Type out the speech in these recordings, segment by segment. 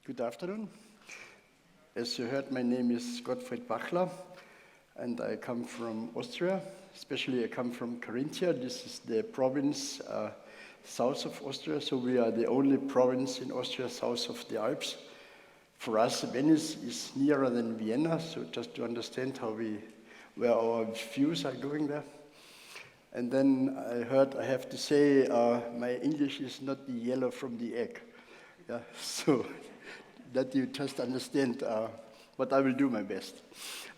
Good afternoon. As you heard, my name is Gottfried Bachler, and I come from Austria. Especially, I come from Caríntia. This is the province south of Austria, so we are the only province in Austria south of the Alps. For us, Venice is nearer than Vienna, so just to understand where our views are going there. And then I heard I have to say my English is not the yellow from the egg. Yeah, so that you just understand, but I will do my best.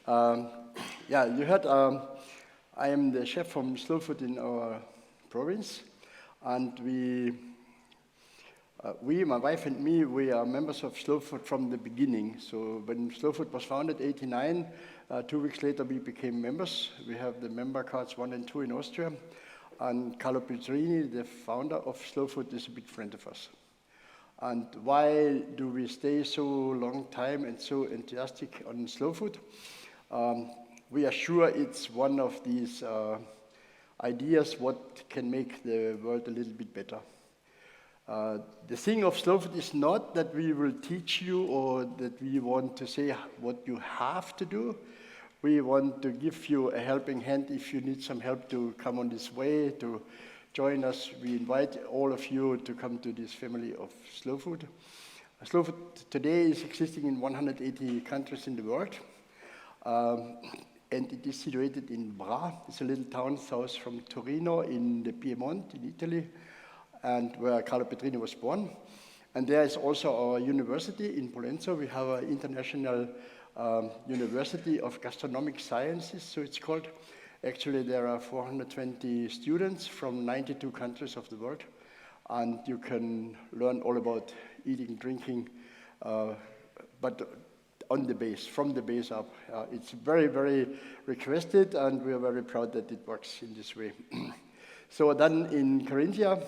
Yeah, you heard I am the chef from Slow Food in our province, and my wife and me, we are members of Slow Food from the beginning. So when Slow Food was founded, 1989, 2 weeks later we became members. We have the member cards 1 and 2 in Austria, and Carlo Petrini, the founder of Slow Food, is a big friend of us. And why do we stay so long time and so enthusiastic on Slow Food? We are sure it's one of these ideas what can make the world a little bit better. The thing of Slow Food is not that we will teach you or that we want to say what you have to do. We want to give you a helping hand if you need some help to come on this way, to join us. We invite all of you to come to this family of Slow Food. Slow Food today is existing in 180 countries in the world. And it is situated in Bra. It's a little town south from Torino in the Piedmont in Italy, and where Carlo Petrini was born. And there is also our university in Pollenzo. We have an international University of Gastronomic Sciences, so it's called. Actually, there are 420 students from 92 countries of the world, and you can learn all about eating, drinking, but on the base, from the base up. It's very, very requested, and we are very proud that it works in this way. So then in Caríntia,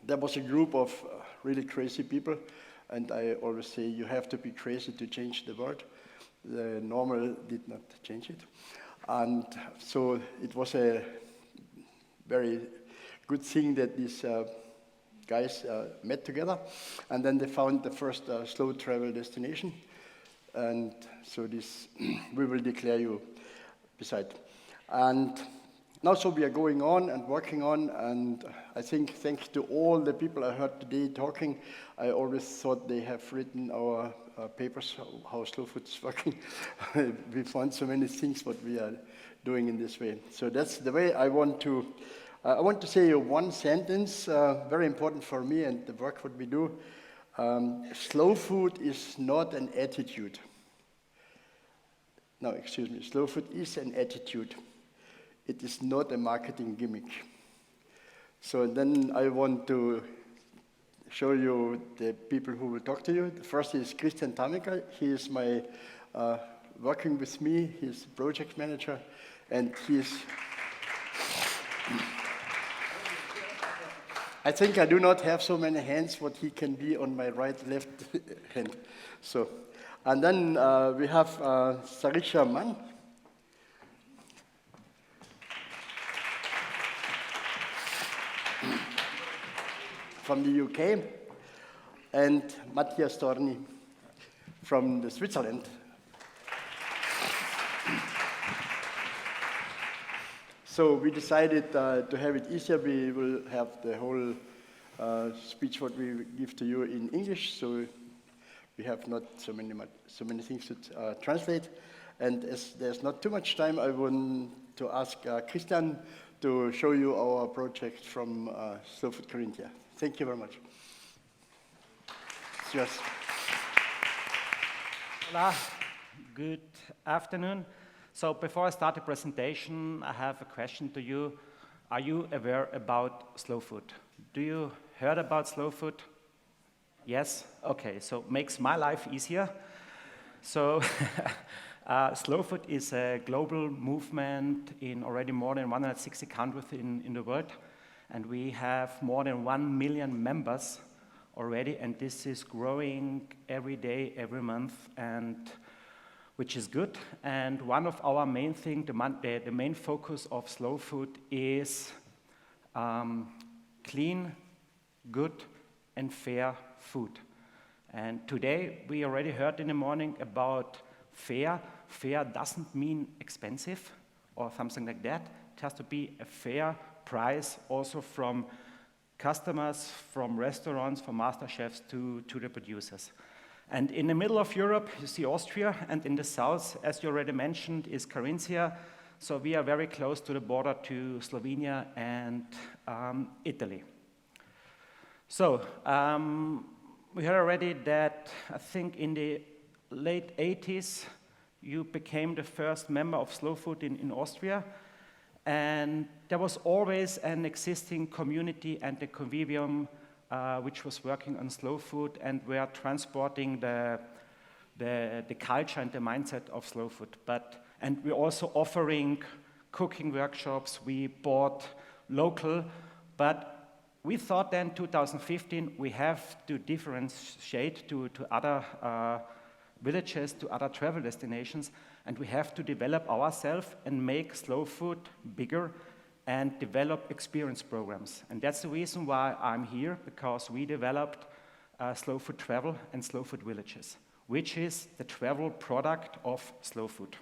there was a group of really crazy people, and I always say you have to be crazy to change the world. The normal did not change it. And so it was a very good thing that these guys met together, and then they found the first slow travel destination. And so this we will declare you beside. And now so we are going on and working on, and I think thanks to all the people I heard today talking, I always thought they have written our papers, how Slow Food is working. We found so many things what we are doing in this way. So that's the way I want to say one sentence, very important for me and the work what we do. Slow food is not an attitude. No, excuse me. Slow food is an attitude. It is not a marketing gimmick. So then I want to show you the people who will talk to you. The first is Christian Tamika. He is my working with me. He's the project manager, and he's. I think I do not have so many hands what he can be on my right, left hand. So, and then we have Sarisher Mann. From the UK, and Mattia Storni from the Switzerland. So we decided to have it easier. We will have the whole speech what we give to you in English, so we have not so many things to translate. And as there's not too much time, I want to ask Christian to show you our project from Slow Food Caríntia. Thank you very much. Yes. Hola, good afternoon. So before I start the presentation, I have a question to you. Are you aware about slow food? Do you heard about slow food? Yes? Okay, so makes my life easier. So slow food is a global movement in already more than 160 countries in the world. And we have more than 1 million members already, and this is growing every day, every month, and which is good. And one of our main thing, the main focus of Slow Food is clean, good, and fair food. And today, we already heard in the morning about fair. Fair doesn't mean expensive or something like that. It has to be a fair price also from customers, from restaurants, from master chefs to the producers. And in the middle of Europe, you see Austria, and in the south, as you already mentioned, is Caríntia. So we are very close to the border to Slovenia and Italy. So we heard already that I think in the late 80s, you became the first member of Slow Food in Austria. And there was always an existing community and the convivium which was working on slow food and were transporting the culture and the mindset of slow food. And we're also offering cooking workshops. We bought local, but we thought then 2015 we have to differentiate to other villages, to other travel destinations, and we have to develop ourselves and make slow food bigger and develop experience programs. And that's the reason why I'm here, because we developed slow food travel and slow food villages, which is the travel product of slow food.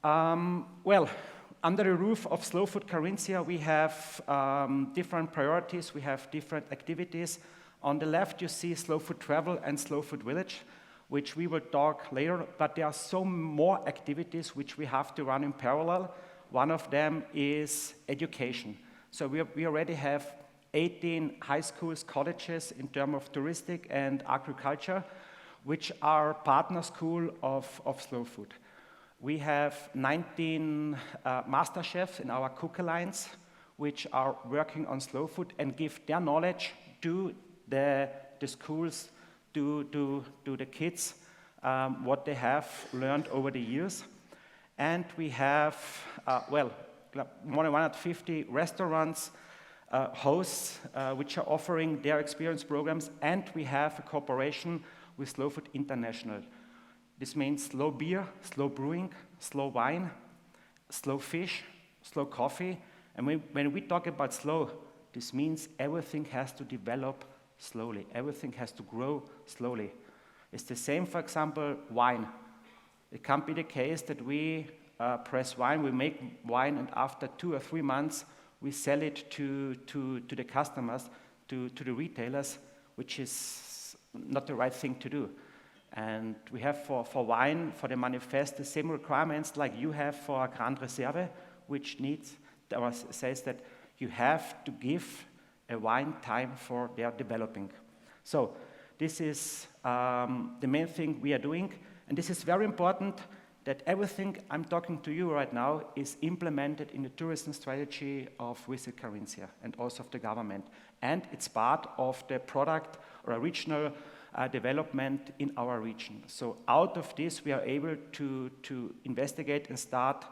Well, under the roof of Slow Food Caríntia, we have different priorities, we have different activities. On the left, you see Slow Food Travel and Slow Food Village, which we will talk later, but there are so more activities which we have to run in parallel. One of them is education. So we already have 18 high schools, colleges in terms of touristic and agriculture, which are partner school of Slow Food. We have 19 master chefs in our cook alliance, which are working on slow food and give their knowledge to the schools, to the kids, what they have learned over the years. And we have, well, more than 150 restaurants, hosts, which are offering their experience programs, and we have a cooperation with Slow Food International. This means slow beer, slow brewing, slow wine, slow fish, slow coffee. And when we talk about slow, this means everything has to develop slowly. Everything has to grow slowly. It's the same, for example, wine. It can't be the case that we press wine, we make wine, and after 2 or 3 months, we sell it to the customers, to the retailers, which is not the right thing to do. And we have for wine, for the manifest, the same requirements like you have for a Grand Reserve, which says that you have to give a wine time for their developing. So this is the main thing we are doing, and this is very important that everything I'm talking to you right now is implemented in the tourism strategy of Visit Caríntia and also of the government. And it's part of the product or regional development in our region. So out of this, we are able to investigate and start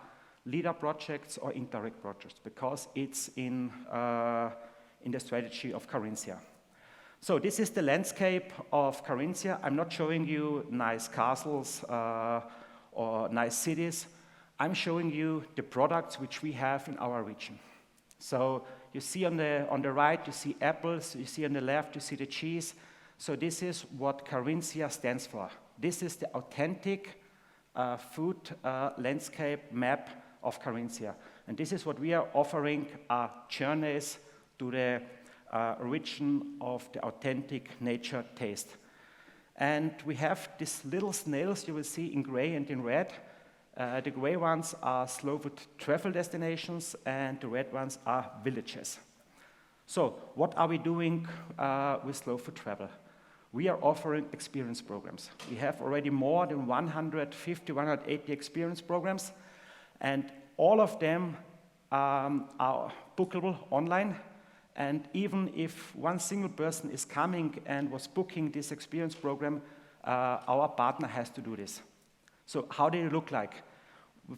leader projects or indirect projects because it's in the strategy of Caríntia. So this is the landscape of Caríntia. I'm not showing you nice castles or nice cities. I'm showing you the products which we have in our region. So you see on the right, you see apples. You see on the left, you see the cheese. So this is what Caríntia stands for. This is the authentic food landscape map of Caríntia. And this is what we are offering, journeys to the region of the authentic nature taste. And we have these little snails you will see in gray and in red. The gray ones are slow food travel destinations and the red ones are villages. So what are we doing with slow food travel? We are offering experience programs. We have already more than 150, 180 experience programs, and all of them are bookable online. And even if one single person is coming and was booking this experience program, our partner has to do this. So how do they look like?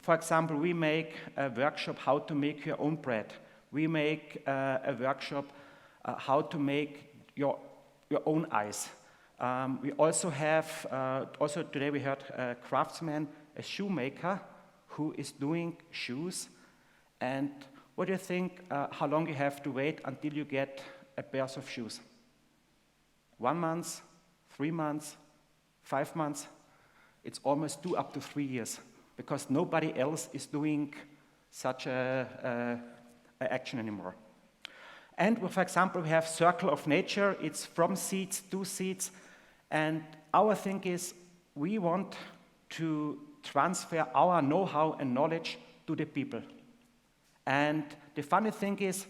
For example, we make a workshop how to make your own bread. We make a workshop how to make your own ice. We also have, also today we heard a craftsman, a shoemaker, who is doing shoes. And what do you think, how long you have to wait until you get a pair of shoes? 1 month, 3 months, 5 months. It's almost 2 up to 3 years because nobody else is doing such a action anymore. And for example, we have Circle of Nature. It's from seeds to seeds. And our thing is we want to transfer our know-how and knowledge to the people. And the funny thing is,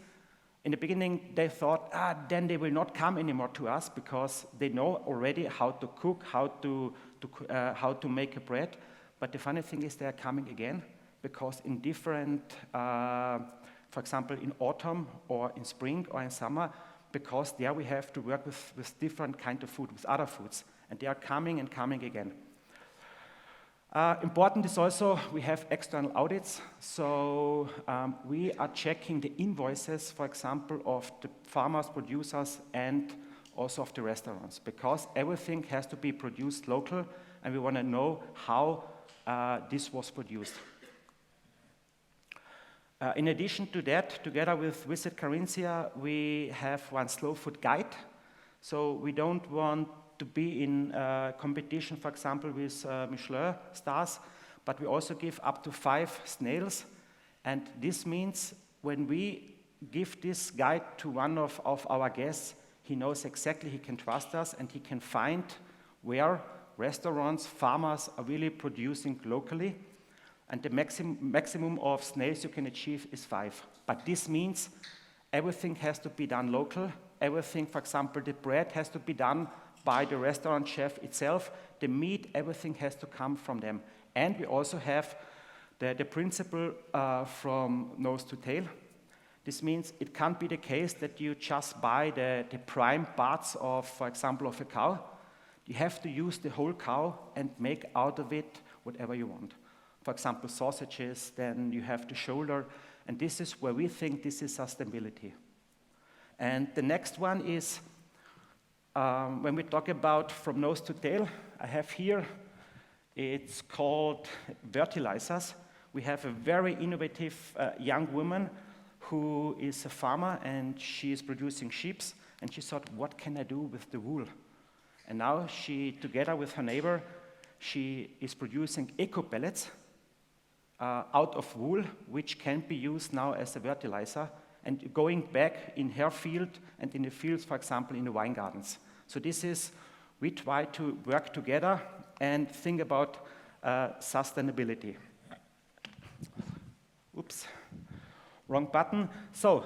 in the beginning, they thought, then they will not come anymore to us because they know already how to cook, how to make a bread. But the funny thing is they are coming again because in different, for example, in autumn or in spring or in summer, because there we have to work with different kind of food, with other foods. And they are coming and coming again. Important is also we have external audits. So we are checking the invoices, for example, of the farmers, producers, and also of the restaurants, because everything has to be produced local, and we want to know how this was produced. In addition to that, together with Visit Caríntia, we have one slow food guide. So we don't want to be in competition, for example, with Michelin stars, but we also give up to 5 snails. And this means when we give this guide to one of our guests, he knows exactly, he can trust us, and he can find where restaurants, farmers are really producing locally. And the maximum of snails you can achieve is 5. But this means everything has to be done local. Everything, for example, the bread has to be done by the restaurant chef itself. The meat, everything has to come from them. And we also have the principle from nose to tail. This means it can't be the case that you just buy the prime parts of, for example, of a cow. You have to use the whole cow and make out of it whatever you want. For example, sausages, then you have the shoulder, and this is where we think this is sustainability. And the next one is, when we talk about from nose to tail, I have here, it's called fertilizers. We have a very innovative young woman who is a farmer, and she is producing sheep, and she thought, what can I do with the wool? And now she, together with her neighbor, she is producing eco-pellets out of wool, which can be used now as a fertilizer, and going back in her field and in the fields, for example, in the wine gardens. So this is, we try to work together and think about sustainability. Oops, wrong button. So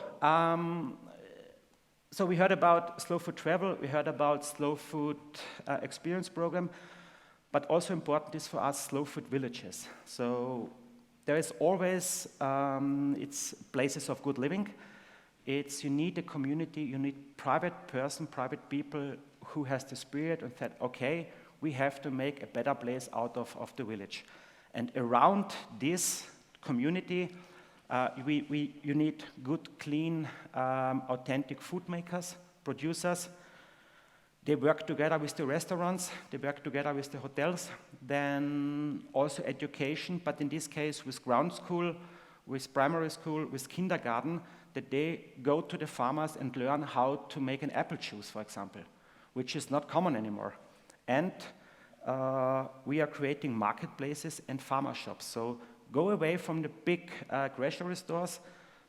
we heard about slow food travel, we heard about slow food experience program, but also important is for us slow food villages. So there is always, it's places of good living. It's, you need a community, you need private people who has the spirit and said, okay, we have to make a better place out of the village. And around this community, you need good, clean, authentic food makers, producers. They work together with the restaurants, they work together with the hotels, then also education, but in this case with ground school, with primary school, with kindergarten, that they go to the farmers and learn how to make an apple juice, for example, which is not common anymore. And we are creating marketplaces and farmer shops. So go away from the big grocery stores,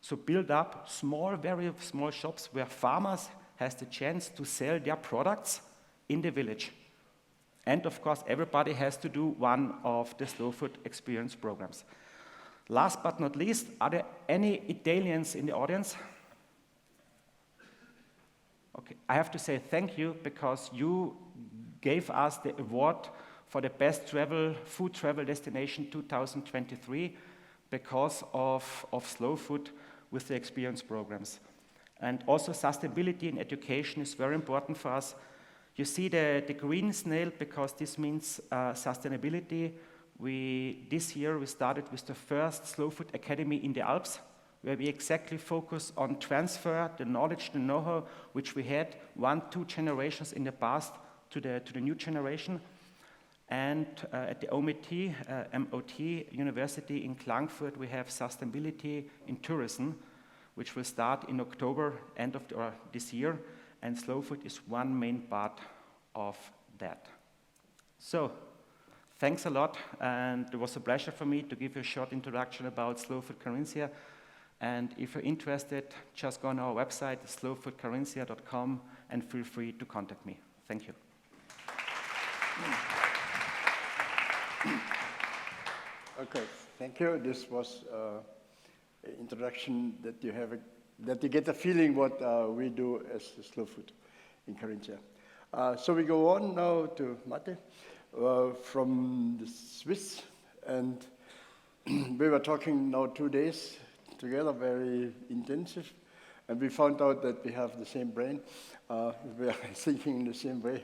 so build up small, very small shops where farmers has the chance to sell their products in the village. And of course, everybody has to do one of the slow food experience programs. Last but not least, are there any Italians in the audience? Okay, I have to say thank you because you gave us the award for the best food travel destination 2023 because of slow food with the experience programs. And also sustainability in education is very important for us. You see the green snail because this means sustainability. This year we started with the first slow food academy in the Alps, where we exactly focus on transfer the knowledge, the know-how, which we had 1-2 generations in the past to the new generation. And at the MOT University in Klagenfurt, we have sustainability in tourism, which will start in October, this year. and slow food is one main part of that. So, thanks a lot, and it was a pleasure for me to give you a short introduction about Slow Food Caríntia. And if you're interested, just go on our website, slowfoodcarintia.com, and feel free to contact me. Thank you. Okay, thank you. This was an introduction that you have, that you get a feeling what we do as Slow Food in Caríntia. So we go on now to Mattia from the Swiss, and we were talking now 2 days together, very intensive, and we found out that we have the same brain. We are thinking in the same way.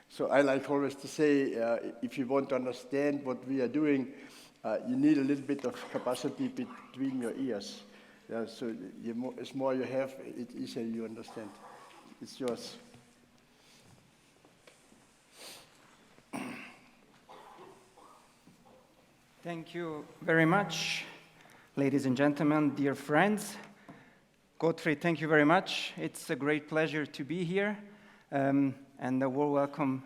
So I like always to say, if you want to understand what we are doing, you need a little bit of capacity between your ears. Yeah, so as more you have, it's easier you understand. It's yours. Thank you very much, ladies and gentlemen, dear friends. Gottfried, thank you very much. It's a great pleasure to be here, and a warm welcome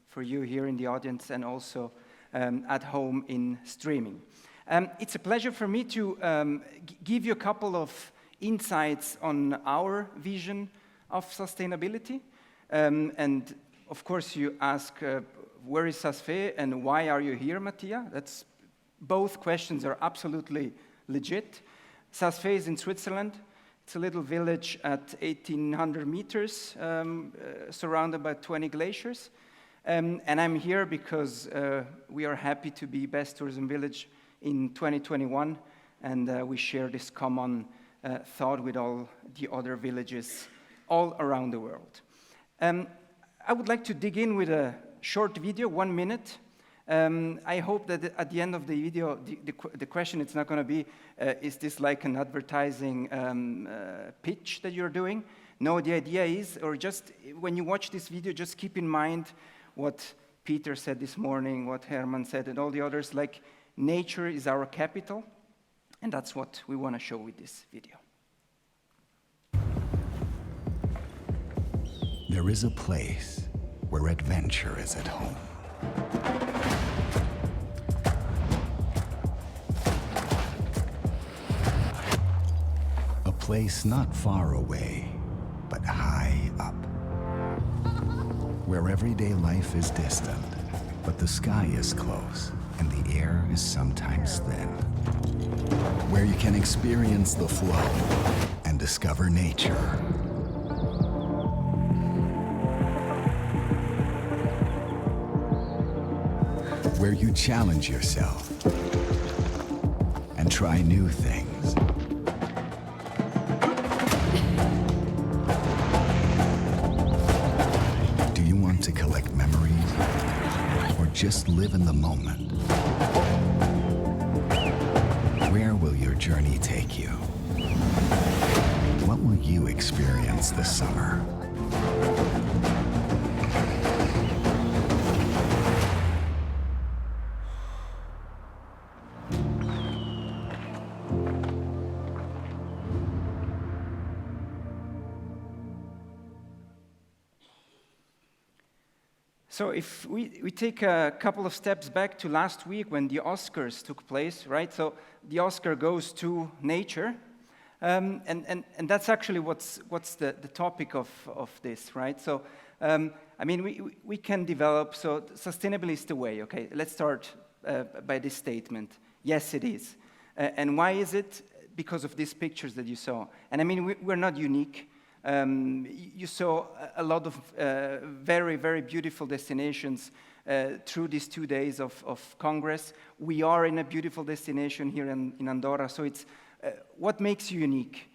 for you here in the audience and also at home in streaming. It's a pleasure for me to give you a couple of insights on our vision of sustainability. And of course, you ask, where is Saas-Fee and why are you here, Mattia? Both questions are absolutely legit. Saas-Fee is in Switzerland. It's a little village at 1,800 meters, surrounded by 20 glaciers. And I'm here because we are happy to be Best Tourism Village in 2021, and we share this common thought with all the other villages all around the world. I would like to dig in with a short video, 1 minute. I hope that at the end of the video, the question it's not going to be, is this like an advertising pitch that you're doing? No, the idea is, or just when you watch this video, just keep in mind what Peter said this morning, what Herman said, and all the others, like nature is our capital, and that's what we want to show with this video. There is a place where adventure is at home. A place not far away, but high up. Where everyday life is distant, but the sky is close and the air is sometimes thin. Where you can experience the flow and discover nature. Where you challenge yourself and try new things. Do you want to collect memories or just live in the moment? Where will your journey take you? What will you experience this summer? So if we take a couple of steps back to last week when the Oscars took place, right? So the Oscar goes to nature, and that's actually what's the topic of this, right? So, I mean, we can develop, so sustainability is the way, okay? Let's start by this statement. Yes, it is. And why is it? Because of these pictures that you saw. And I mean, we're not unique. You saw a lot of very, very beautiful destinations through these 2 days of Congress. We are in a beautiful destination here in Andorra, so it's what makes you unique?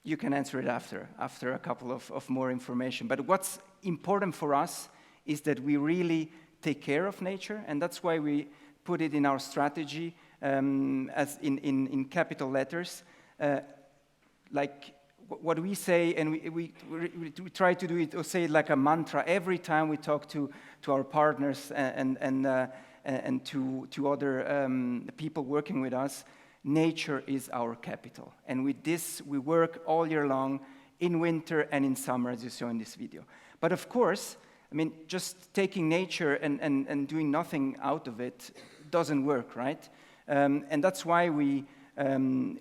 You can answer it after a couple of more information. But what's important for us is that we really take care of nature, and that's why we put it in our strategy as in capital letters. Like what we say, and we try to do it, or say it like a mantra every time we talk to our partners and to other people working with us. nature is our capital. And with this, we work all year long, in winter and in summer, as you saw in this video. But of course, I mean, just taking nature and doing nothing out of it doesn't work, right? And that's why we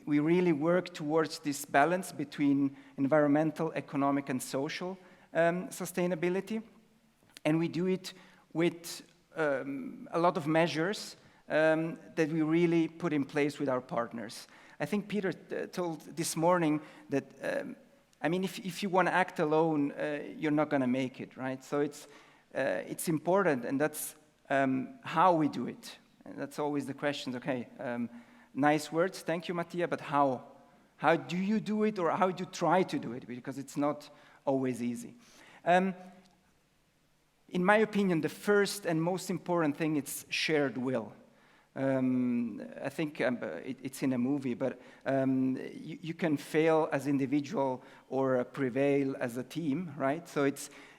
really work towards this balance between environmental, economic, and social sustainability. And we do it with a lot of measures that we really put in place with our partners. I think Peter told this morning that, I mean, if you want to act alone, you're not going to make it, right? So it's important, and that's how we do it. And that's always the question, okay, nice words, thank you, Mattia, but how? How do you do it, or how do you try to do it? Because it's not always easy. In my opinion, the first and most important thing is shared will. I think it's in a movie, but you can fail as individual or prevail as a team, right? So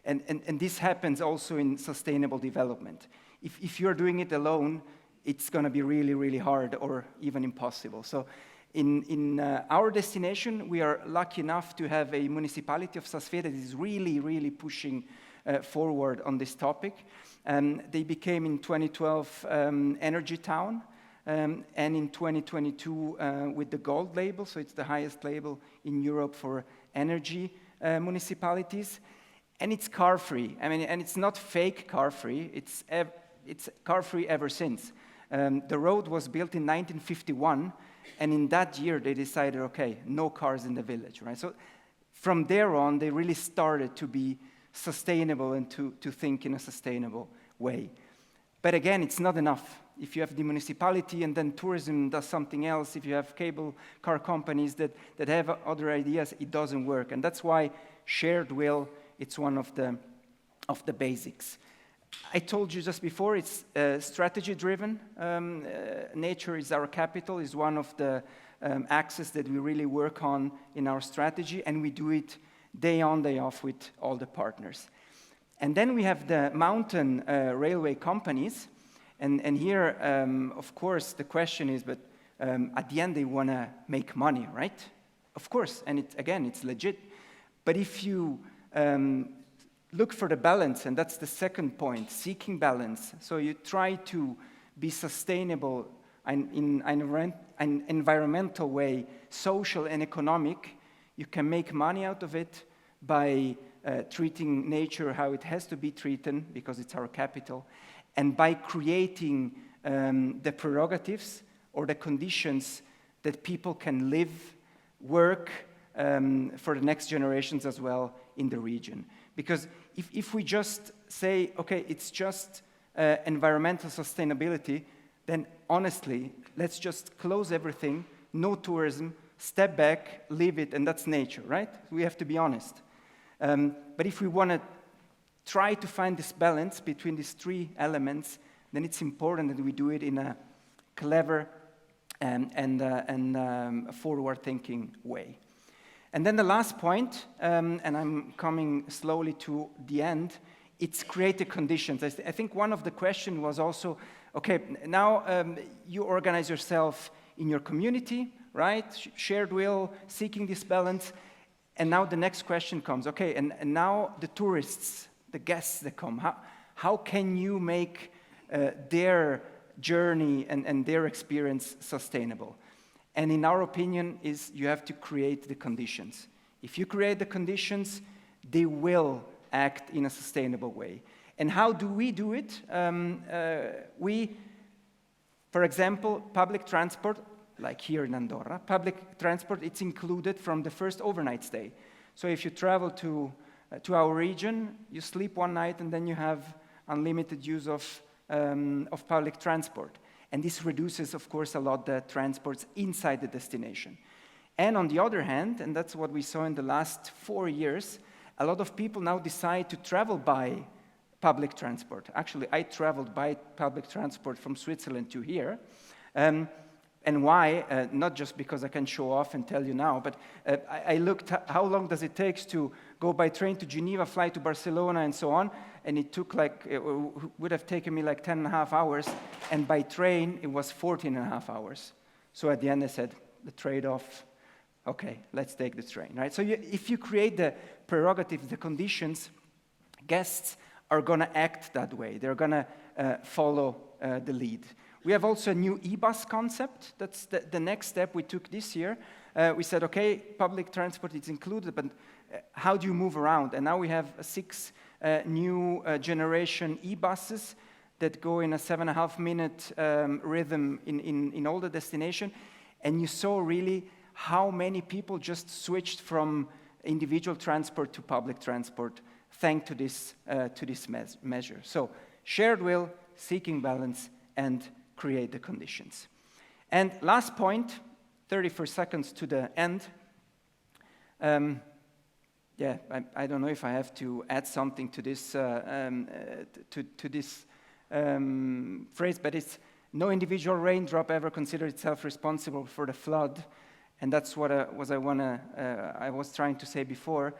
and this happens also in sustainable development. If you're doing it alone, it's going to be really, really hard or even impossible. So in our destination, we are lucky enough to have a municipality of Saas-Fee that is really, really pushing forward on this topic. They became in 2012 Energy Town, and in 2022 with the Gold label, so it's the highest label in Europe for energy municipalities. And it's car-free. I mean, and it's not fake car-free. It's car-free ever since. The road was built in 1951, and in that year they decided, okay, no cars in the village, right? So from there on, they really started to be sustainable and to think in a sustainable way. But again, it's not enough. If you have the municipality and then tourism does something else, if you have cable car companies that have other ideas, it doesn't work. And that's why shared will, it's one of the basics. I told you just before, it's strategy-driven. Nature is our capital, is one of the axes that we really work on in our strategy, and we do it day on, day off with all the partners. And then we have the mountain railway companies, and here, of course, the question is, but at the end they want to make money, right? Of course, and it's legit. But if you look for the balance, and that's the second point, seeking balance. So you try to be sustainable in an environmental way, social and economic. You can make money out of it by treating nature how it has to be treated, because it's our capital, and by creating the prerogatives or the conditions that people can live, work for the next generations as well in the region. Because if we just say, okay, it's just environmental sustainability, then honestly, let's just close everything, no tourism, step back, leave it, and that's nature, right? We have to be honest. But if we want to try to find this balance between these three elements, then it's important that we do it in a clever and forward-thinking way. And then the last point, and I'm coming slowly to the end, it's create the conditions. I think one of the questions was also, okay, now you organize yourself in your community, right? Shared will, seeking this balance. And now the next question comes, okay, and now the tourists, the guests that come, how can you make their journey and their experience sustainable? And in our opinion is you have to create the conditions. If you create the conditions, they will act in a sustainable way. And how do we do it? We, for example, public transport, like here in Andorra, public transport, it's included from the first overnight stay. So if you travel to our region, you sleep one night and then you have unlimited use of public transport. And this reduces, of course, a lot the transports inside the destination. And on the other hand, and that's what we saw in the last 4 years, a lot of people now decide to travel by public transport. Actually, I traveled by public transport from Switzerland to here. And why? Not just because I can show off and tell you now, but I looked how long does it take to go by train to Geneva, fly to Barcelona, and so on. And it took it would have taken me like 10 and a half hours. And by train, it was 14 and a half hours. So at the end, I said, the trade-off, okay, let's take the train, right? So if you create the prerogatives, the conditions, guests are going to act that way. They're going to follow the lead. We have also a new e-bus concept. That's the next step we took this year. We said, okay, public transport is included, but how do you move around? And now we have 6 new generation e-buses that go in a 7.5-minute rhythm in all the destination. And you saw really how many people just switched from individual transport to public transport thanks to this measure. So shared will, seeking balance, and create the conditions. And last point, 34 seconds to the end. Yeah, I don't know if I have to add something to this phrase, but it's no individual raindrop ever considered itself responsible for the flood, and that's what I was trying to say before.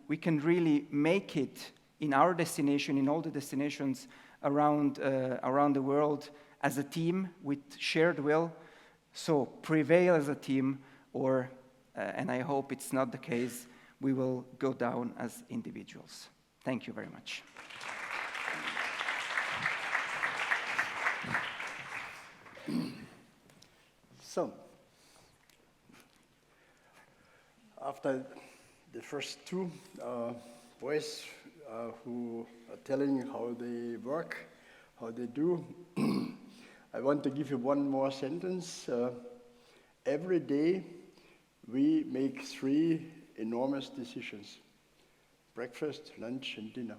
We can really make it in our destination, in all the destinations around the world, as a team with shared will. So prevail as a team, or, and I hope it's not the case, we will go down as individuals. Thank you very much. So, after the first 2 boys who are telling how they work, how they do, I want to give you one more sentence. Every day we make 3 enormous decisions: breakfast, lunch, and dinner.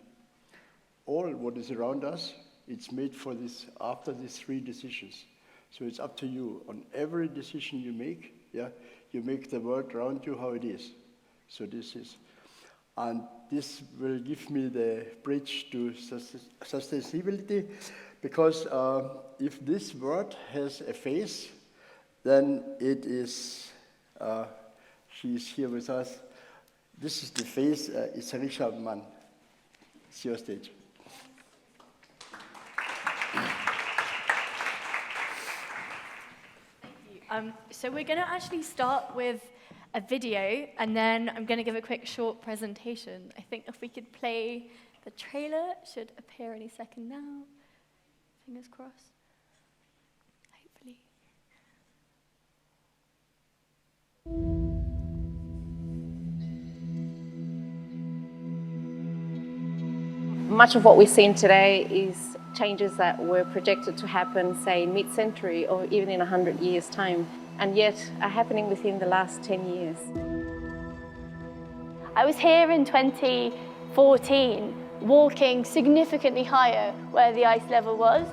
All what is around us, it's made for this, after these 3 decisions. So it's up to you. On every decision you make, yeah, you make the world around you how it is. So this is, and this will give me the bridge to sustainability, because if this word has a face, then it is, she's here with us. This is the face, it's Sarisher, Mann. It's your stage. So we're going to actually start with a video, and then I'm going to give a quick short presentation. I think if we could play the trailer, it should appear any second now. Fingers crossed. Hopefully. Much of what we're seeing today is changes that were projected to happen, say, mid-century or even in 100 years' time, and yet are happening within the last 10 years. I was here in 2014, walking significantly higher where the ice level was,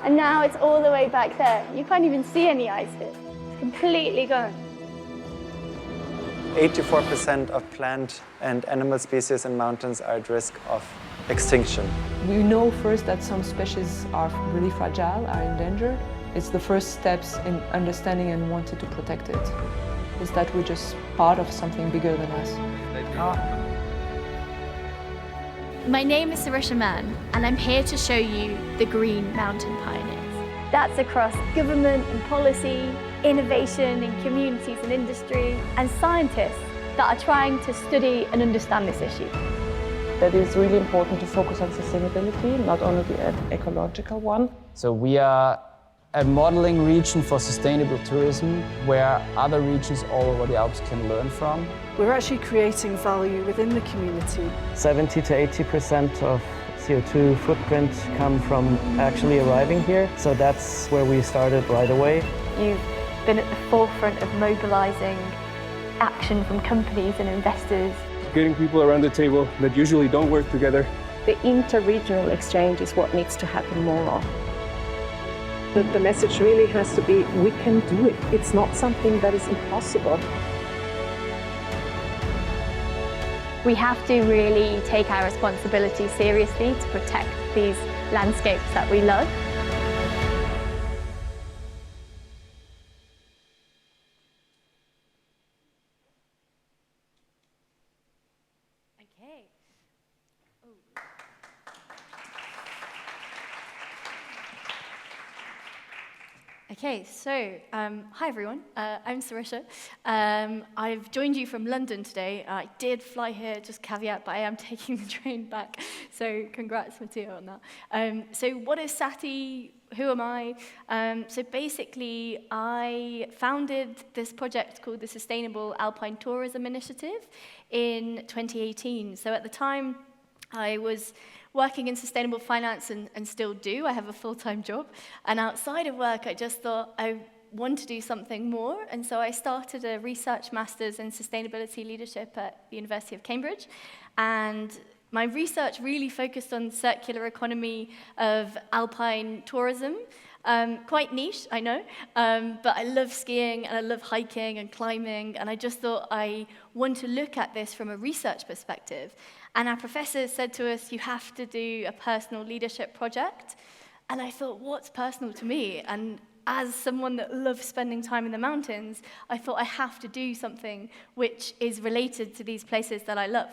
and now it's all the way back there. You can't even see any ice here. It's completely gone. 84% of plant and animal species in mountains are at risk of extinction. We know first that some species are really fragile, are endangered. It's the first steps in understanding and wanting to protect it. Is that we're just part of something bigger than us. My name is Sarisher Mann, and I'm here to show you the Green Mountain Pioneers. That's across government and policy, innovation in communities and industry, and scientists that are trying to study and understand this issue. That it's really important to focus on sustainability, not only the ecological one. So we are a modeling region for sustainable tourism where other regions all over the Alps can learn from. We're actually creating value within the community. 70 to 80% of CO2 footprint come from actually arriving here. So that's where we started right away. You've been at the forefront of mobilizing action from companies and investors. Getting people around the table that usually don't work together. The inter-regional exchange is what needs to happen more of. The message really has to be, we can do it. It's not something that is impossible. We have to really take our responsibility seriously to protect these landscapes that we love. Okay, so hi everyone, I'm Sarisher. I've joined you from London today. I did fly here, just caveat, but I am taking the train back, so congrats Mattia on that. So what is SATI? Who am I? So basically, I founded this project called the Sustainable Alpine Tourism Initiative in 2018. So at the time, I was working in sustainable finance and still do. I have a full-time job. And outside of work, I just thought I want to do something more. And so I started a research master's in sustainability leadership at the University of Cambridge. And my research really focused on circular economy of alpine tourism. Quite niche, I know, but I love skiing and I love hiking and climbing, and I just thought I want to look at this from a research perspective. And our professors said to us, you have to do a personal leadership project. And I thought, what's personal to me? And as someone that loves spending time in the mountains, I thought I have to do something which is related to these places that I love.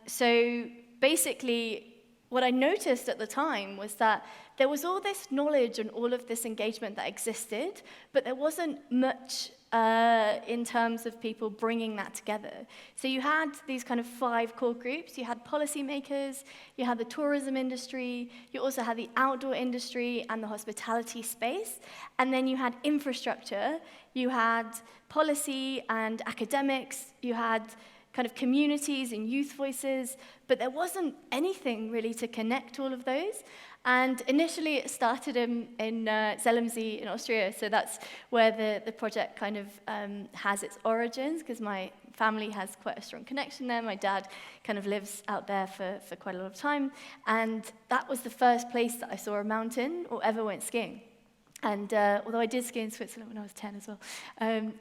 So basically, what I noticed at the time was that there was all this knowledge and all of this engagement that existed, but there wasn't much in terms of people bringing that together. So you had these kind of 5 core groups. You had policymakers, you had the tourism industry, you also had the outdoor industry and the hospitality space, and then you had infrastructure, you had policy and academics, you had kind of communities and youth voices, but there wasn't anything really to connect all of those. And initially it started in Zelensee in Austria, so that's where the project kind of has its origins, because my family has quite a strong connection there. My dad kind of lives out there for quite a lot of time, and that was the first place that I saw a mountain or ever went skiing. And although I did ski in Switzerland when I was 10 as well.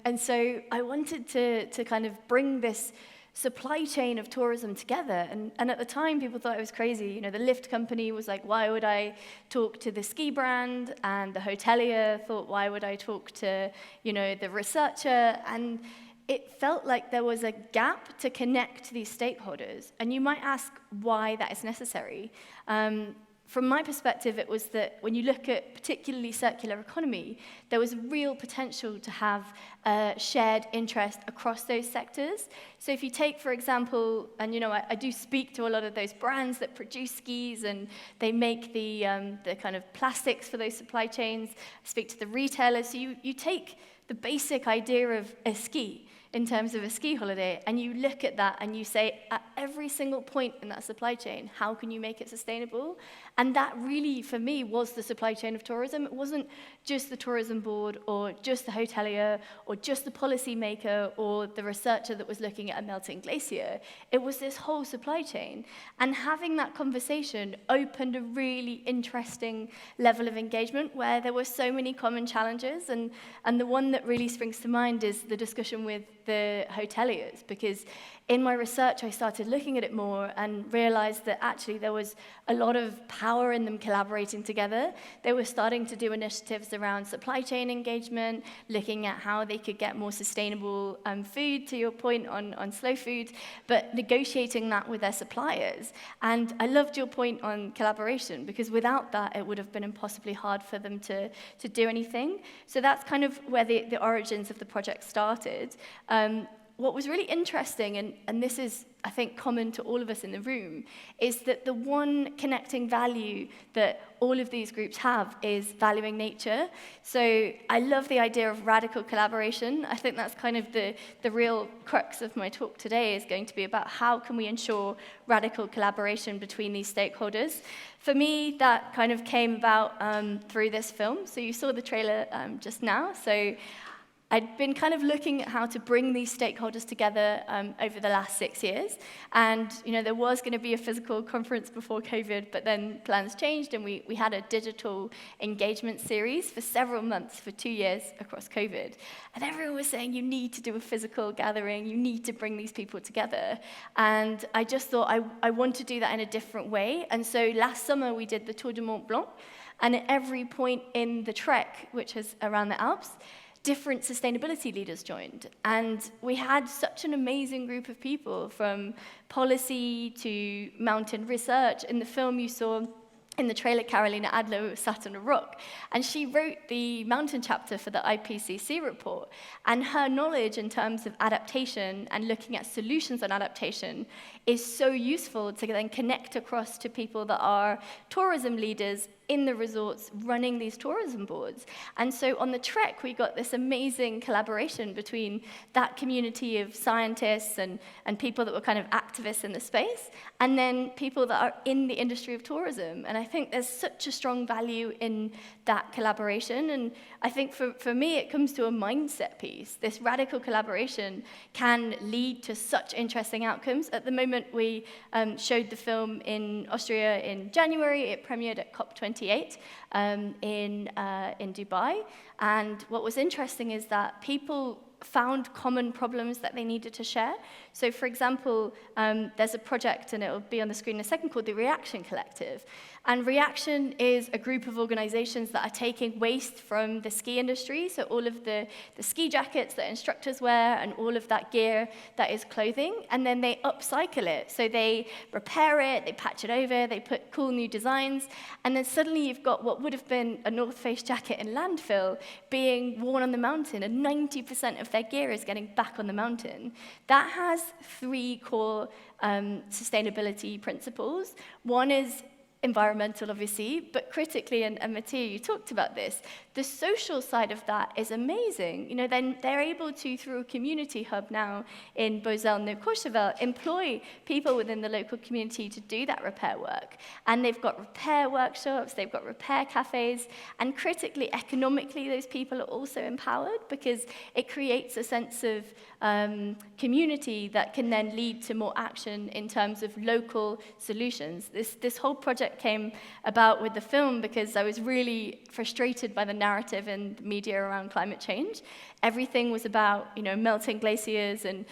And so I wanted to kind of bring this supply chain of tourism together. And at the time, people thought it was crazy. You know, the lift company was like, why would I talk to the ski brand? And the hotelier thought, why would I talk to, you know, the researcher? And it felt like there was a gap to connect these stakeholders. And you might ask why that is necessary. From my perspective, it was that when you look at particularly circular economy, there was real potential to have shared interest across those sectors. So if you take, for example, and you know, I do speak to a lot of those brands that produce skis and they make the kind of plastics for those supply chains. I speak to the retailers. So you take the basic idea of a ski in terms of a ski holiday, and you look at that and you say, at every single point in that supply chain, how can you make it sustainable? And that really, for me, was the supply chain of tourism. It wasn't just the tourism board or just the hotelier or just the policymaker or the researcher that was looking at a melting glacier. It was this whole supply chain. And having that conversation opened a really interesting level of engagement where there were so many common challenges. And the one that really springs to mind is the discussion with the hoteliers, because in my research I started looking at it more and realized that actually there was a lot of power in them collaborating together. They were starting to do initiatives around supply chain engagement, looking at how they could get more sustainable food, to your point on slow food, but negotiating that with their suppliers. And I loved your point on collaboration, because without that it would have been impossibly hard for them to do anything. So that's kind of where the origins of the project started. What was really interesting, and this is, I think, common to all of us in the room, is that the one connecting value that all of these groups have is valuing nature. So I love the idea of radical collaboration. I think that's kind of the real crux of my talk today, is going to be about how can we ensure radical collaboration between these stakeholders. For me, that kind of came about through this film. So you saw the trailer just now. So I'd been kind of looking at how to bring these stakeholders together over the last 6 years. And, you know, there was going to be a physical conference before COVID, but then plans changed and we had a digital engagement series for several months, for 2 years across COVID. And everyone was saying, you need to do a physical gathering, you need to bring these people together. And I just thought I want to do that in a different way. And so last summer we did the Tour du Mont Blanc. And at every point in the trek, which is around the Alps, different sustainability leaders joined. And we had such an amazing group of people, from policy to mountain research. In the film you saw in the trailer, Carolina Adler was sat on a rock, and she wrote the mountain chapter for the IPCC report, and her knowledge in terms of adaptation and looking at solutions on adaptation is so useful to then connect across to people that are tourism leaders in the resorts running these tourism boards. And so on the trek, we got this amazing collaboration between that community of scientists and people that were kind of activists in the space, and then people that are in the industry of tourism. And I think there's such a strong value in that collaboration. And I think for me, it comes to a mindset piece. This radical collaboration can lead to such interesting outcomes. At the moment, we showed the film in Austria in January. It premiered at COP28 in Dubai. And what was interesting is that people found common problems that they needed to share. So for example, there's a project, and it'll be on the screen in a second, called the Reaction Collective. And Reaction is a group of organizations that are taking waste from the ski industry, so all of the ski jackets that instructors wear and all of that gear that is clothing, and then they upcycle it. So they repair it, they patch it over, they put cool new designs, and then suddenly you've got what would have been a North Face jacket in landfill being worn on the mountain, and 90% of their gear is getting back on the mountain. That has 3 core sustainability principles. One is environmental, obviously, but critically, and Mattia, you talked about this, the social side of that is amazing. You know, then they're able to, through a community hub now in Bozelno-Courchevel, employ people within the local community to do that repair work. And they've got repair workshops, they've got repair cafes, and critically, economically, those people are also empowered because it creates a sense of community that can then lead to more action in terms of local solutions. This whole project came about with the film because I was really frustrated by the narrative in the media around climate change. Everything was about, you know, melting glaciers and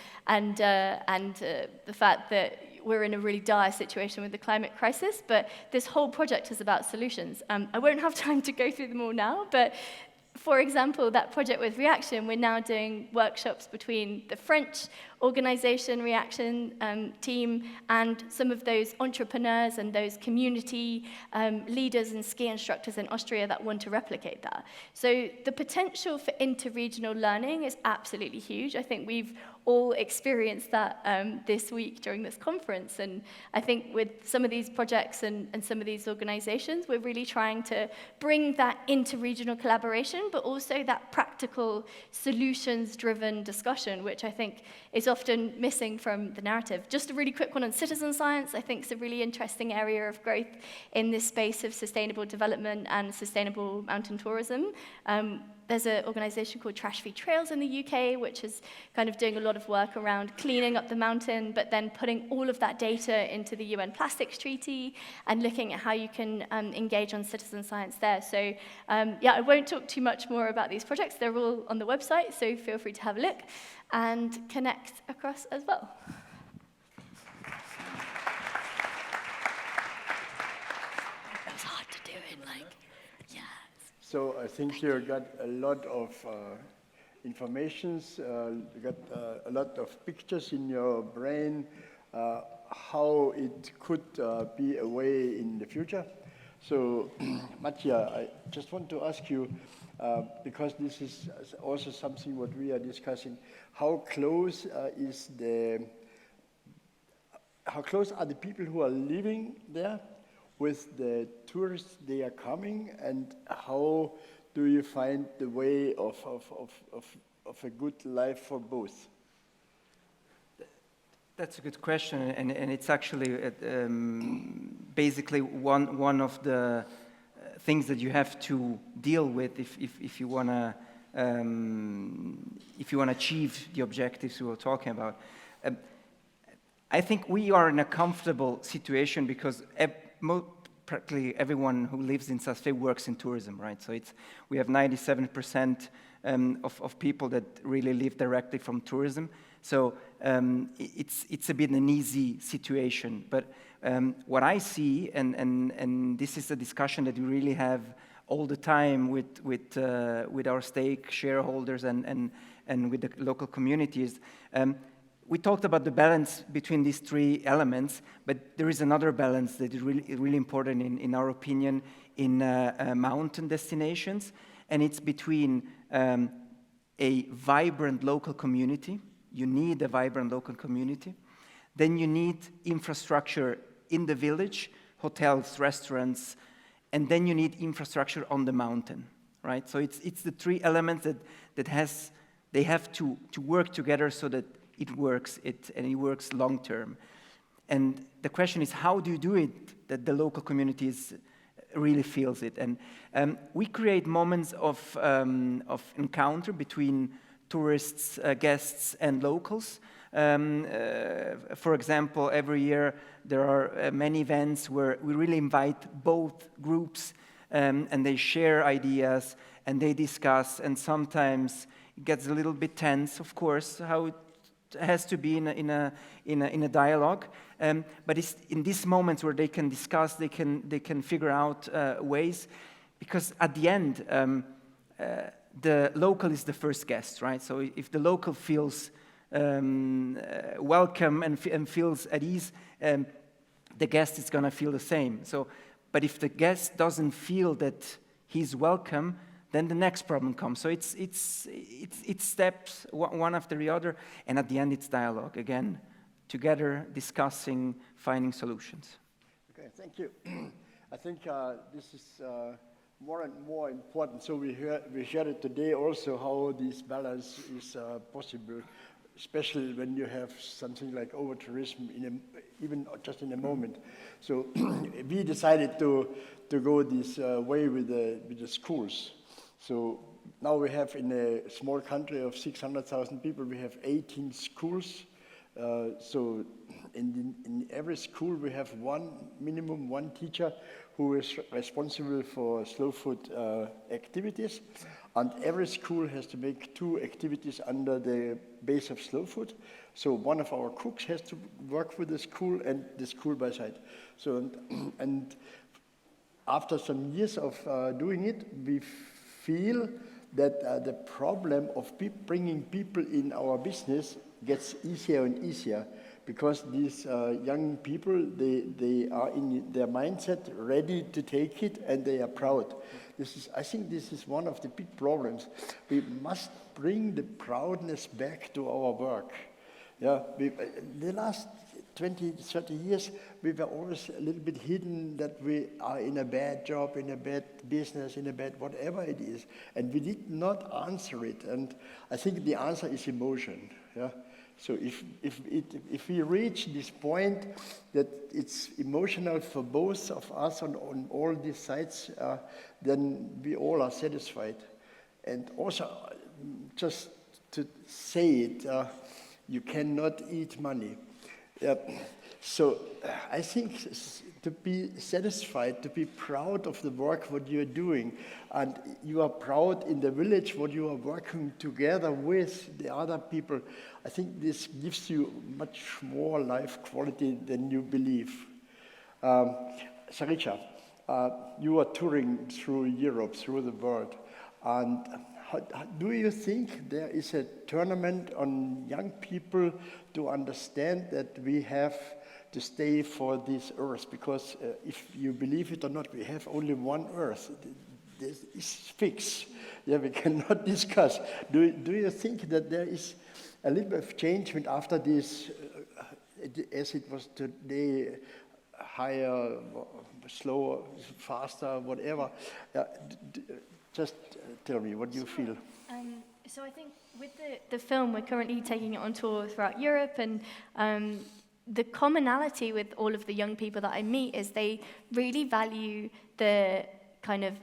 the fact that we're in a really dire situation with the climate crisis, but this whole project is about solutions. I won't have time to go through them all now, but for example, that project with Reaction, we're now doing workshops between the French organization Reaction team and some of those entrepreneurs and those community leaders and ski instructors in Austria that want to replicate that. So the potential for interregional learning is absolutely huge. I think we've all experienced that this week during this conference. And I think with some of these projects and some of these organizations, we're really trying to bring that interregional collaboration, but also that practical solutions-driven discussion, which I think is often missing from the narrative. Just a really quick one on citizen science. I think it's a really interesting area of growth in this space of sustainable development and sustainable mountain tourism. There's an organization called Saas-Fee Trails in the UK, which is kind of doing a lot of work around cleaning up the mountain, but then putting all of that data into the UN Plastics Treaty and looking at how you can engage on citizen science there. So yeah, I won't talk too much more about these projects. They're all on the website, so feel free to have a look and connect across as well. It was hard to do it, like, yeah. So I think you got a lot of informations, you got a lot of pictures in your brain, how it could be a way in the future. So Mattia, I just want to ask you, because this is also something what we are discussing, how close are the people who are living there with the tourists they are coming, and how do you find the way of a good life for both? That's a good question, and it's actually basically one of the things that you have to deal with if you want to achieve the objectives we were talking about. I think we are in a comfortable situation because practically everyone who lives in Saas-Fee works in tourism, right? So we have 97% of people that really live directly from tourism. So it's a bit an easy situation. But what I see, and this is a discussion that we really have all the time with our stake shareholders and with the local communities, we talked about the balance between these three elements, but there is another balance that is really important in our opinion in mountain destinations, and it's between a vibrant local community. You need a vibrant local community. Then you need infrastructure in the village, hotels, restaurants, and then you need infrastructure on the mountain, right? So it's the three elements that they have to work together so that it works, and it works long term. And the question is, how do you do it that the local communities really feels it? And we create moments of encounter between tourists, guests, and locals. For example, every year there are many events where we really invite both groups, and they share ideas and they discuss, and sometimes it gets a little bit tense, of course, how it has to be in a dialogue. But it's in these moments where they can discuss, they can figure out ways, because at the end, the local is the first guest, right? So if the local feels welcome and feels at ease, the guest is going to feel the same. So, but if the guest doesn't feel that he's welcome, then the next problem comes. So it's steps one after the other, and at the end it's dialogue again, together discussing, finding solutions. Okay, thank you. I think this is more and more important. So we heard it today also how this balance is possible, especially when you have something like over-tourism even just in a moment. So we decided to go this way with the schools. So now we have, in a small country of 600,000 people, we have 18 schools. So in every school we have minimum one teacher who is responsible for slow food activities, and every school has to make 2 activities under the base of slow food. So one of our cooks has to work with the school and the school by side. So and after some years of doing it, we feel that the problem of bringing people in our business gets easier and easier, because these young people, they are in their mindset ready to take it, and they are proud. I think this is one of the big problems. We must bring the proudness back to our work. Yeah, the last 20, 30 years, we were always a little bit hidden that we are in a bad job, in a bad business, in a bad whatever it is, and we did not answer it. And I think the answer is emotion. Yeah. So if we reach this point that it's emotional for both of us on all these sides, then we all are satisfied. And also, just to say it, you cannot eat money. So I think to be satisfied, to be proud of the work what you're doing, and you are proud in the village what you are working together with the other people, I think this gives you much more life quality than you believe. Sarisher, you are touring through Europe, through the world, and do you think there is a tournament on young people to understand that we have to stay for this earth? Because if you believe it or not, we have only one earth. This is fixed. Yeah, we cannot discuss. Do you think that there is a little bit of change after this, as it was today, higher, slower, faster, whatever? Just tell me, what do you feel? So I think with the film, we're currently taking it on tour throughout Europe, and the commonality with all of the young people that I meet is they really value the kind of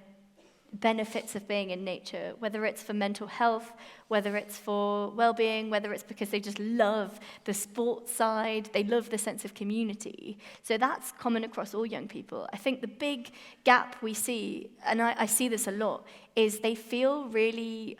benefits of being in nature, whether it's for mental health, whether it's for well-being, whether it's because they just love the sports side, they love the sense of community. So that's common across all young people. I think the big gap we see, and I see this a lot, is they feel really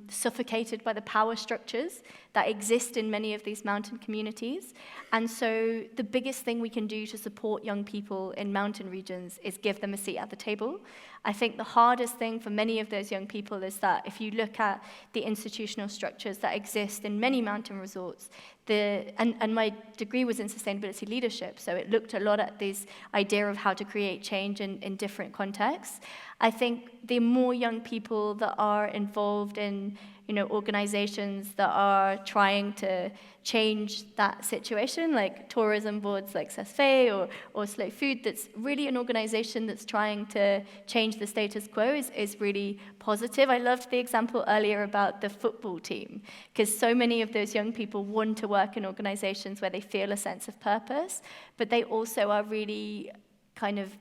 suffocated by the power structures that exist in many of these mountain communities. And so the biggest thing we can do to support young people in mountain regions is give them a seat at the table. I think the hardest thing for many of those young people is that if you look at the institutional structures that exist in many mountain resorts, and my degree was in sustainability leadership, so it looked a lot at this idea of how to create change in different contexts. I think the more young people that are involved in, organizations that are trying to change that situation, like tourism boards like Saas-Fee or Slow Food, that's really an organization that's trying to change the status quo is really positive. I loved the example earlier about the football team, because so many of those young people want to work in organizations where they feel a sense of purpose, but they also are really kind of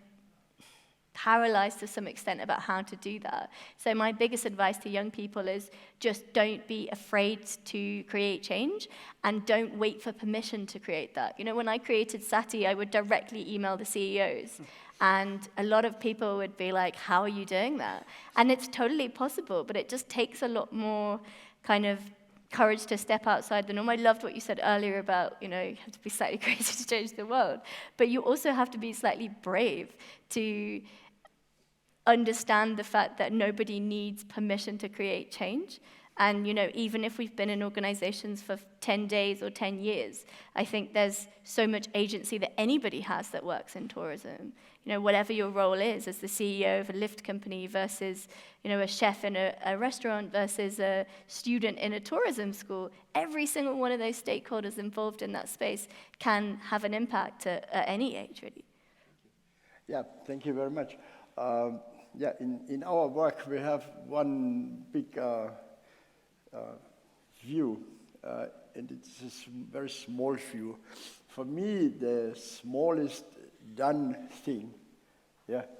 paralyzed to some extent about how to do that. So my biggest advice to young people is just don't be afraid to create change and don't wait for permission to create that. When I created Sati, I would directly email the CEOs. And a lot of people would be like, how are you doing that? And it's totally possible, but it just takes a lot more kind of courage to step outside the norm. I loved what you said earlier about, you have to be slightly crazy to change the world. But you also have to be slightly brave to understand the fact that nobody needs permission to create change. And, even if we've been in organizations for 10 days or 10 years, I think there's so much agency that anybody has that works in tourism. Whatever your role is as the CEO of a lift company versus, a chef in a restaurant versus a student in a tourism school, every single one of those stakeholders involved in that space can have an impact at any age, really. Yeah, thank you very much. In our work, we have one big view, and it's a very small view. For me, the smallest done thing,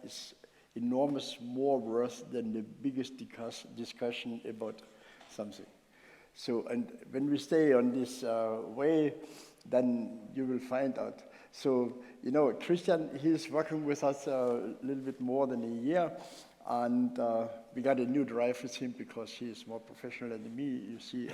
is enormous more worth than the biggest discussion about something. So, and when we stay on this way, then you will find out. So, Christian, he's working with us a little bit more than a year, and we got a new drive with him because he is more professional than me. You see,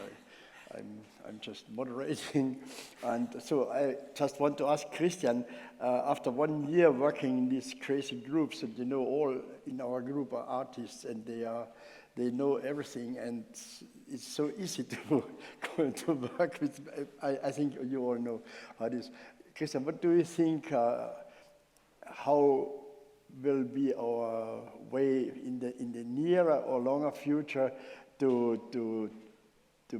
I'm just moderating. And so I just want to ask Christian, after 1 year working in these crazy groups, and all in our group are artists, and they know everything, and it's so easy to work with. I think you all know how it is. Christian, what do you think, how will be our way in the nearer or longer future to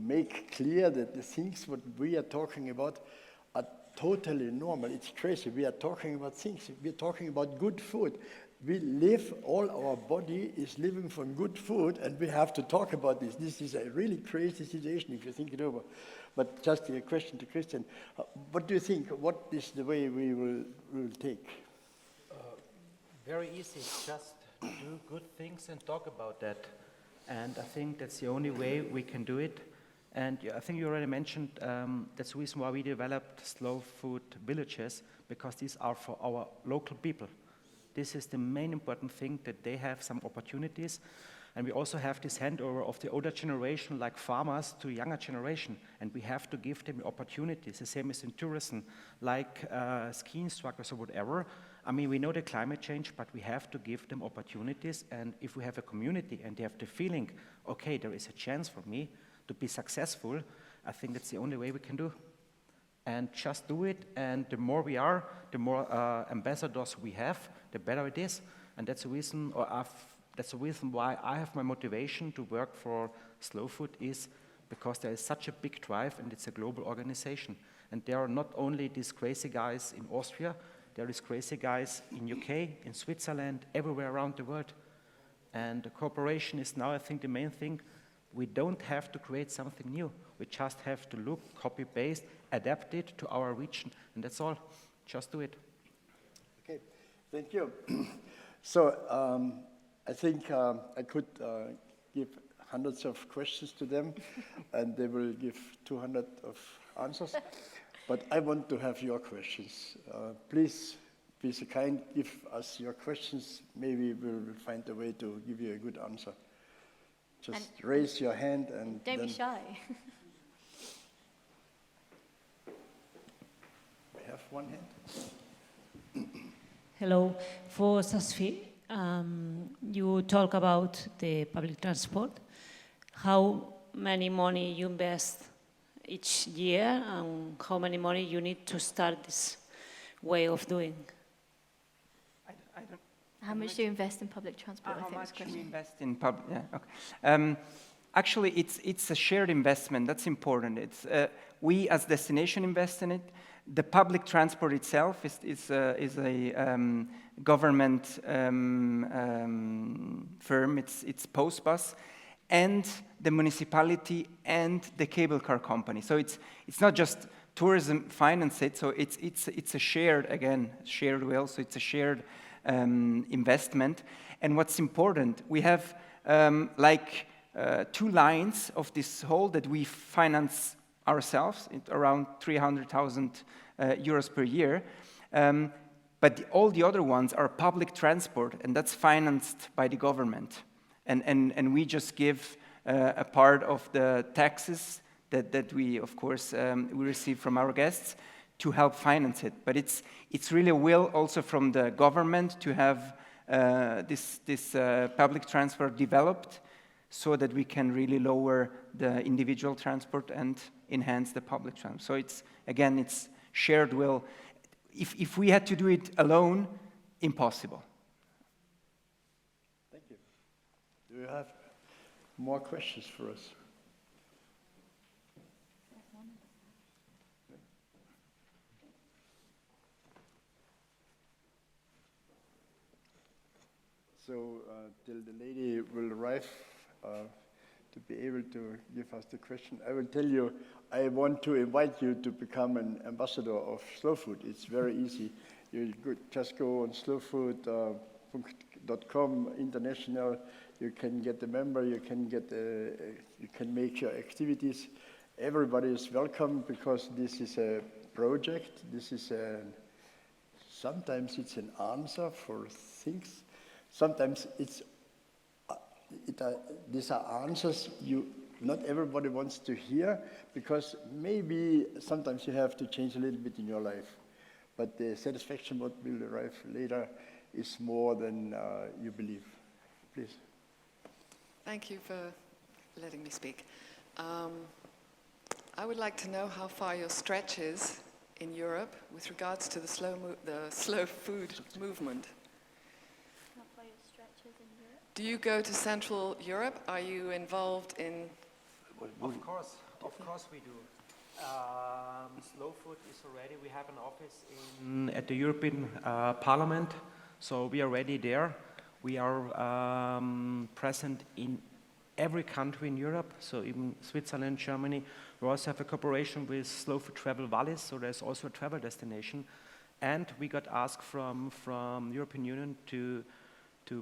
make clear that the things what we are talking about are totally normal? It's crazy. We are talking about things. We're talking about good food. We live, all our body is living from good food, and we have to talk about this. This is a really crazy situation if you think it over. But just a question to Christian. What do you think? What is the way we will take? Very easy. Just do good things and talk about that. And I think that's the only way we can do it. And I think you already mentioned that's the reason why we developed slow food villages, because these are for our local people. This is the main important thing, that they have some opportunities. And we also have this handover of the older generation, like farmers, to younger generation. And we have to give them opportunities, the same as in tourism, like ski instructors or whatever. I mean, we know the climate change, but we have to give them opportunities. And if we have a community and they have the feeling, okay, there is a chance for me to be successful, I think that's the only way we can do. And just do it, and the more we are, the more ambassadors we have, the better it is. And that's the reason, that's the reason why I have my motivation to work for Slow Food, is because there is such a big drive, and it's a global organization. And there are not only these crazy guys in Austria, there is crazy guys in UK, in Switzerland, everywhere around the world. And the cooperation is now, I think, the main thing. We don't have to create something new. We just have to look, copy, paste, adapt it to our region, and that's all. Just do it. Okay, thank you. So I think I could give hundreds of questions to them, and they will give 200 of answers. But I want to have your questions. Please be so kind, give us your questions. Maybe we'll find a way to give you a good answer. Just raise your hand and don't be shy. We have one hand. Hello. For Saas-Fee, you talk about the public transport. How many money you invest each year, and how many money you need to start this way of doing? How much do you invest in public transport? How much do we invest in public? Yeah, okay. Actually, it's a shared investment. That's important. It's we as destination invest in it. The public transport itself is a government firm. It's Postbus, and the municipality and the cable car company. So it's not just tourism finance it. So it's a shared will. So it's a shared investment. And what's important, we have two lines of this whole that we finance ourselves, around 300,000 euros per year. But all the other ones are public transport, and that's financed by the government. And we just give a part of the taxes that we, of course, we receive from our guests to help finance it. But it's really a will also from the government to have this public transport developed so that we can really lower the individual transport and enhance the public transport. So it's shared will. If we had to do it alone, impossible. Thank you. Do you have more questions for us? So till the lady will arrive to be able to give us the question, I will tell you, I want to invite you to become an ambassador of slow food. It's very easy. You just go on slowfood.com international. You can get a member. You can make your activities. Everybody is welcome because this is a project. This is sometimes it's an answer for things. Sometimes these are answers not everybody wants to hear, because maybe sometimes you have to change a little bit in your life. But the satisfaction what will arrive later is more than you believe. Please. Thank you for letting me speak. I would like to know how far your stretch is in Europe with regards to the slow food movement. Do you go to Central Europe? Are you involved in? Of course we do. Slow food is already. We have an office at the European Parliament, so we are already there. We are present in every country in Europe, so even Switzerland, Germany. We also have a cooperation with Slow Food Travel Valleys, so there's also a travel destination. And we got asked from the European Union to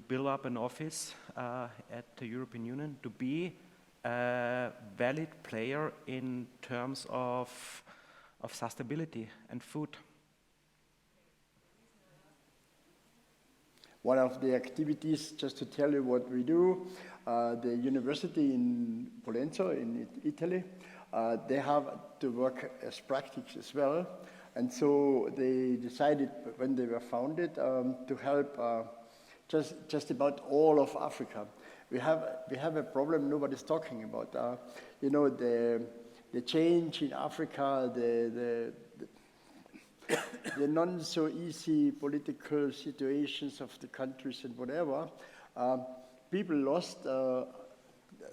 build up an office at the European Union to be a valid player in terms of sustainability and food. One of the activities, just to tell you what we do, the university in Pollenzo in Italy, they have to work as practice as well. And so they decided when they were founded to help just about all of Africa. We have a problem nobody's talking about. The change in Africa, the non so easy political situations of the countries and whatever. People lost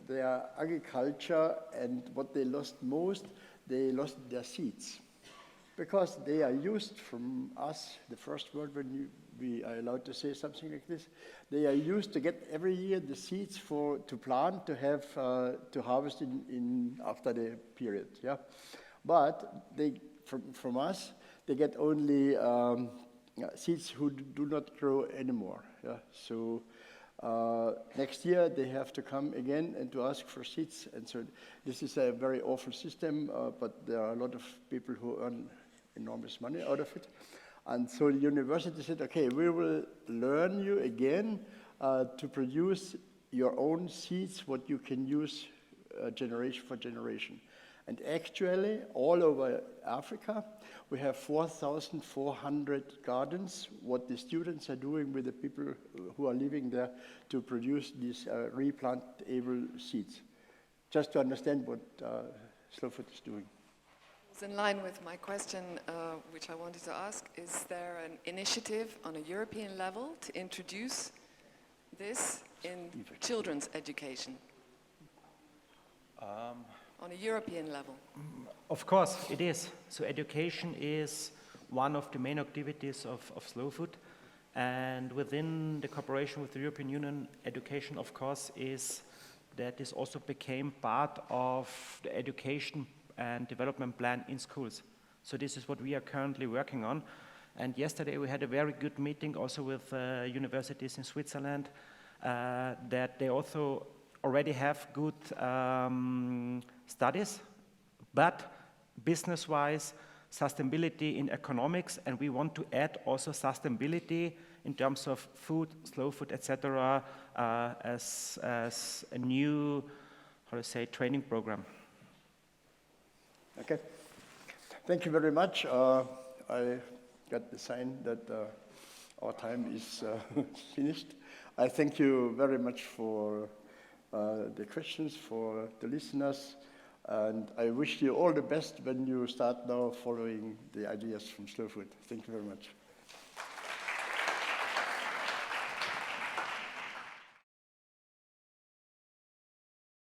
their agriculture, and what they lost most, they lost their seeds, because they are used from us, the first world when we are allowed to say something like this. They are used to get every year the seeds to plant, to have to harvest in after the period. Yeah, but they from us they get only seeds who do not grow anymore. Yeah, so next year they have to come again and to ask for seeds, and so this is a very awful system. But there are a lot of people who earn enormous money out of it. And so the university said, okay, we will learn you again to produce your own seeds, what you can use generation for generation. And actually, all over Africa, we have 4,400 gardens, what the students are doing with the people who are living there to produce these replantable seeds. Just to understand what Slow Food is doing. It's in line with my question, which I wanted to ask. Is there an initiative on a European level to introduce this in children's education? On a European level? Of course, it is. So education is one of the main activities of Slow Food. And within the cooperation with the European Union, education, of course, is that this also became part of the education and development plan in schools. So this is what we are currently working on. And yesterday we had a very good meeting also with universities in Switzerland that they also already have good studies, but business-wise, sustainability in economics, and we want to add also sustainability in terms of food, slow food, etc., as a new, how to say, training program. Okay. Thank you very much. I got the sign that our time is finished. I thank you very much for the questions, for the listeners, and I wish you all the best when you start now following the ideas from Slow Food. Thank you very much.